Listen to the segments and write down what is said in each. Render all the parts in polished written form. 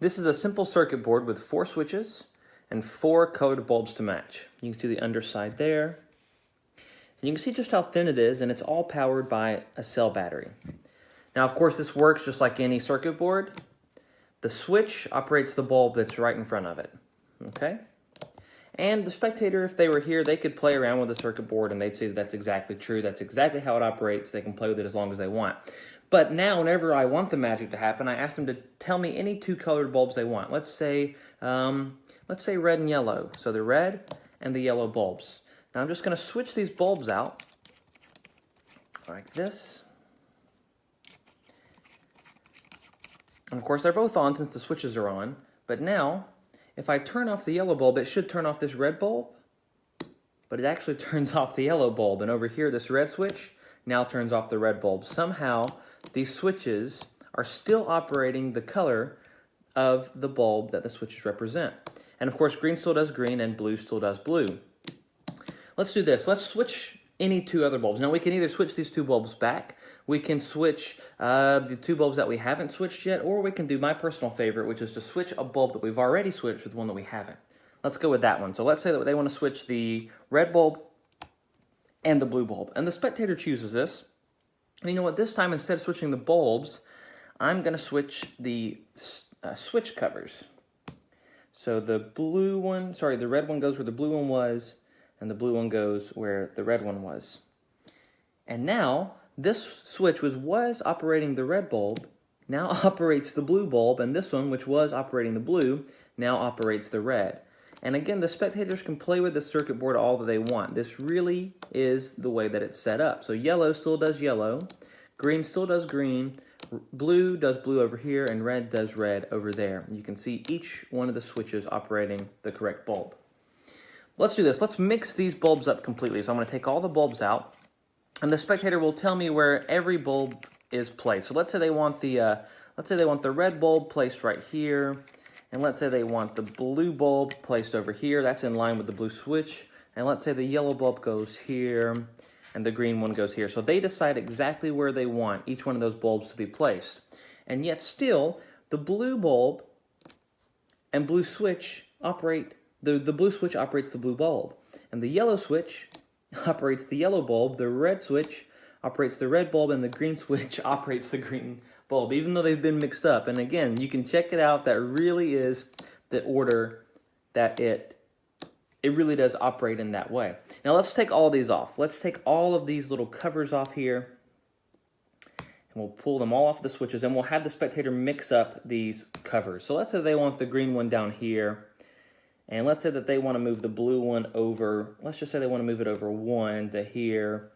This is a simple circuit board with 4 switches and 4 colored bulbs to match. You can see the underside there. And you can see just how thin it is, and it's all powered by a cell battery. Now, of course, this works just like any circuit board. The switch operates the bulb that's right in front of it, okay? And the spectator, if they were here, they could play around with the circuit board and they'd see that that's exactly true. That's exactly how it operates. They can play with it as long as they want. But now, whenever I want the magic to happen, I ask them to tell me any 2 colored bulbs they want. Let's say red and yellow. So the red and the yellow bulbs. Now I'm just going to switch these bulbs out like this. And of course, they're both on since the switches are on. But now, if I turn off the yellow bulb, it should turn off this red bulb. But it actually turns off the yellow bulb. And over here, this red switch now turns off the red bulb. Somehow, these switches are still operating the color of the bulb that the switches represent. And of course, green still does green and blue still does blue. Let's do this. Let's switch any 2 other bulbs. Now, we can either switch these 2 bulbs back, we can switch the 2 bulbs that we haven't switched yet, or we can do my personal favorite, which is to switch a bulb that we've already switched with one that we haven't. Let's go with that one. So let's say that they want to switch the red bulb and the blue bulb. And the spectator chooses this. And you know what? This time, instead of switching the bulbs, I'm going to switch the switch covers. So the red one goes where the blue one was, and the blue one goes where the red one was. And now, this switch, which was operating the red bulb, now operates the blue bulb, and this one, which was operating the blue, now operates the red. And again, the spectators can play with the circuit board all that they want. This really is the way that it's set up. So yellow still does yellow, green still does green, blue does blue over here, and red does red over there. You can see each one of the switches operating the correct bulb. Let's do this. Let's mix these bulbs up completely. So I'm going to take all the bulbs out, and the spectator will tell me where every bulb is placed. So let's say they want the red bulb placed right here, and let's say they want the blue bulb placed over here. That's in line with the blue switch. And let's say the yellow bulb goes here, and the green one goes here. So they decide exactly where they want each one of those bulbs to be placed. And yet still, the blue bulb and blue switch operate. The blue switch operates the blue bulb, and the yellow switch operates the yellow bulb, the red switch operates the red bulb, and the green switch operates the green bulb, even though they've been mixed up. And again, you can check it out. That really is the order that it really does operate in that way. Now let's take all of these off. Let's take all of these little covers off here, and we'll pull them all off the switches, and we'll have the spectator mix up these covers. So let's say they want the green one down here. And let's say that they want to move the blue one over, let's just say they want to move it over 1 to here.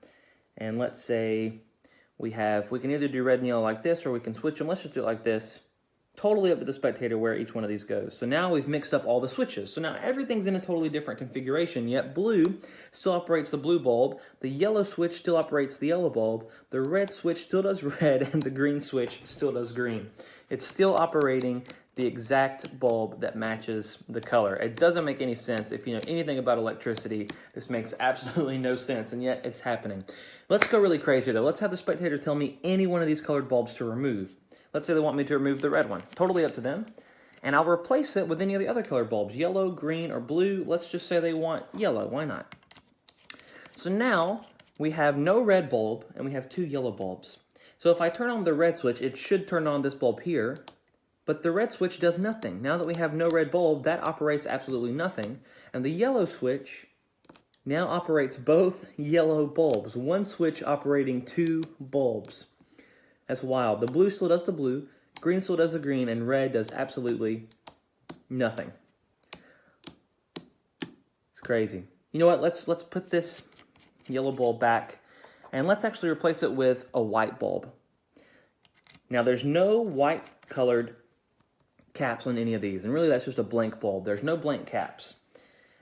And let's say we can either do red and yellow like this, or we can switch them. Let's just do it like this. Totally up to the spectator where each one of these goes. So now we've mixed up all the switches. So now everything's in a totally different configuration, yet blue still operates the blue bulb, the yellow switch still operates the yellow bulb, the red switch still does red, and the green switch still does green. It's still operating the exact bulb that matches the color. It doesn't make any sense. If you know anything about electricity, this makes absolutely no sense, and yet it's happening. Let's go really crazy though. Let's have the spectator tell me any one of these colored bulbs to remove. Let's say they want me to remove the red one. Totally up to them. And I'll replace it with any of the other colored bulbs, yellow, green, or blue. Let's just say they want yellow. Why not? So now we have no red bulb, and we have 2 yellow bulbs. So if I turn on the red switch, it should turn on this bulb here. But the red switch does nothing. Now that we have no red bulb, that operates absolutely nothing. And the yellow switch now operates both yellow bulbs. One switch operating 2 bulbs. That's wild. The blue still does the blue, green still does the green, and red does absolutely nothing. It's crazy. You know what? Let's put this yellow bulb back, and let's actually replace it with a white bulb. Now, there's no white colored caps on any of these, and really that's just a blank bulb. There's no blank caps.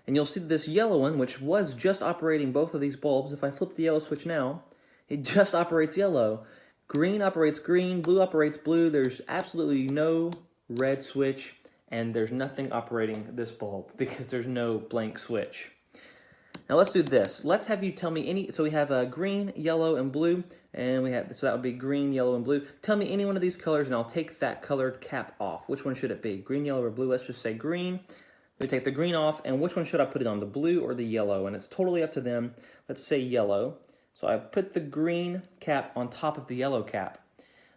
And you'll see this yellow one, which was just operating both of these bulbs. If I flip the yellow switch now, it just operates yellow. Green operates green, blue operates blue. There's absolutely no red switch, and there's nothing operating this bulb because there's no blank switch. Now let's do this. Let's have you tell me any, so we have green, yellow, and blue, and we have, so that would be green, yellow, and blue. Tell me any one of these colors and I'll take that colored cap off. Which one should it be? Green, yellow, or blue? Let's just say green. We take the green off, and which one should I put it on, the blue or the yellow? And it's totally up to them. Let's say yellow. So I put the green cap on top of the yellow cap.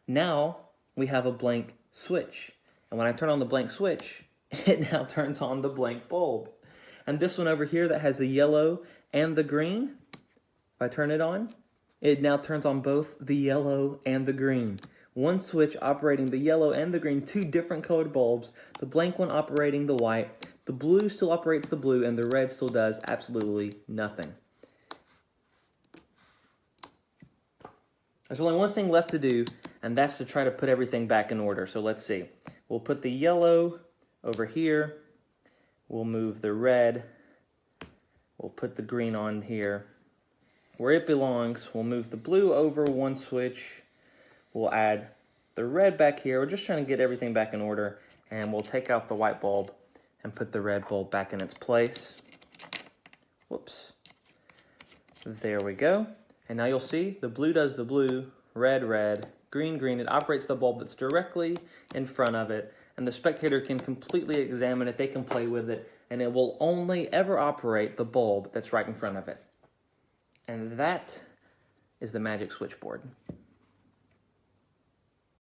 Now we have a blank switch. And when I turn on the blank switch, it now turns on the blank bulb. And this one over here that has the yellow and the green, if I turn it on, it now turns on both the yellow and the green. One switch operating the yellow and the green, two different colored bulbs, the blank one operating the white. The blue still operates the blue, and the red still does absolutely nothing. There's only one thing left to do, and that's to try to put everything back in order. So let's see. We'll put the yellow over here. We'll move the red. We'll put the green on here where it belongs. We'll move the blue over one switch. We'll add the red back here. We're just trying to get everything back in order, and we'll take out the white bulb and put the red bulb back in its place. Whoops. There we go. And now you'll see the blue does the blue, red, red, green, green. It operates the bulb that's directly in front of it, and the spectator can completely examine it. They can play with it, and it will only ever operate the bulb that's right in front of it. And that is the magic switchboard.